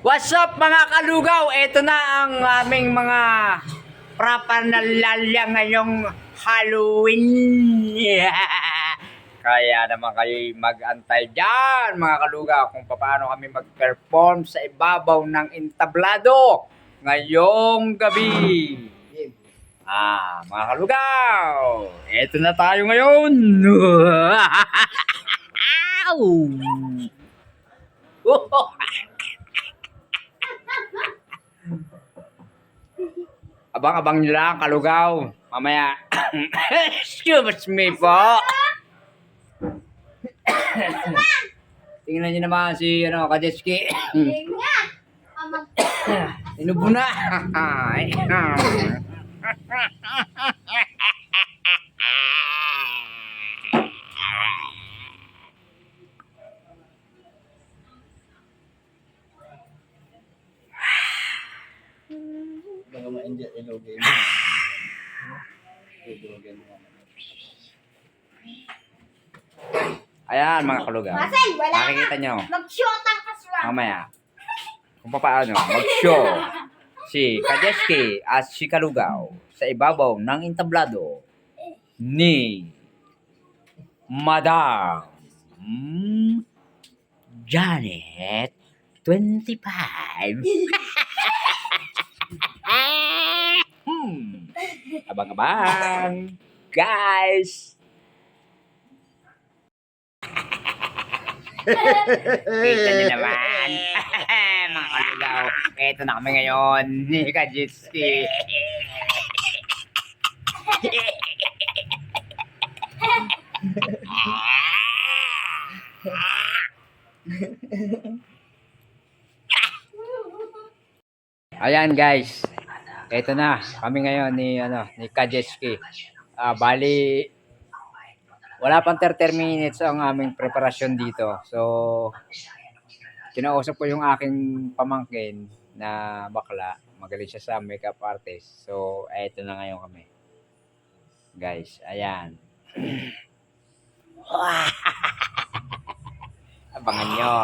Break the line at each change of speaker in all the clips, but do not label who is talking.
What's up mga kalugaw? Ito na ang aming mga prapanalala ngayong Halloween. Kaya naman kayo mag-antay dyan mga kalugaw kung paano kami mag-perform sa ibabaw ng entablado ngayong gabi. Mga kalugaw, ito na tayo ngayon. Abang-abang nyo lang, kalugaw. Mamaya. Excuse me po. Tingnan nyo naman si Kadeski. Inubo na.
Baka ma-enjoy ilogay mo. Ilogay mo.
Ayan mga kalugaw.
Marcel, wala
Makikita nyo.
Mag-shot ang kaswang.
Mamaya. Kung paano mag-show si Kadeski at si Kalugaw sa ibabaw ng entablado ni Madam Janet 25. Abang-abang, guys. Kita nyo naman. Mga kalugaw, eto na kami ngayon ni Kadeski. Ayan guys, eto na kami ngayon ni Kadeski. Bali wala pang 30 minutes ang aming preparasyon dito. So kinausap ko yung aking pamangkin na bakla, magaling siya sa makeup artist. So eto na ngayon kami. Guys, ayan. Abangan nyo.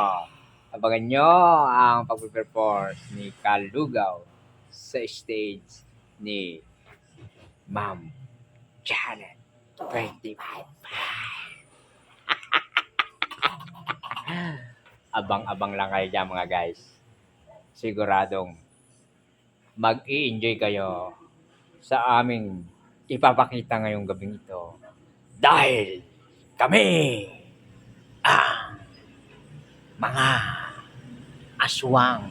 Abangan nyo ang pag-perform ni Kalugaw sa stage ni Ma'am Janet 25. Abang-abang lang kayo dyan mga guys. Siguradong mag-i-enjoy kayo sa aming ipapakita ngayong gabing ito. Dahil kami ang mga aswang.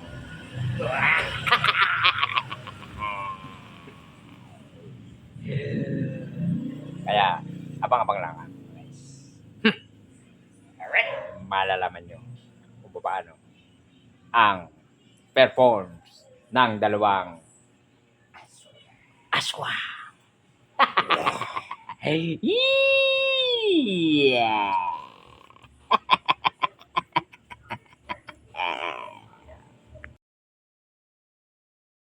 Kaya, abang-abang lang. Alright. Malalaman nyo kung paano ang performance ng dalawang aswang. Hey!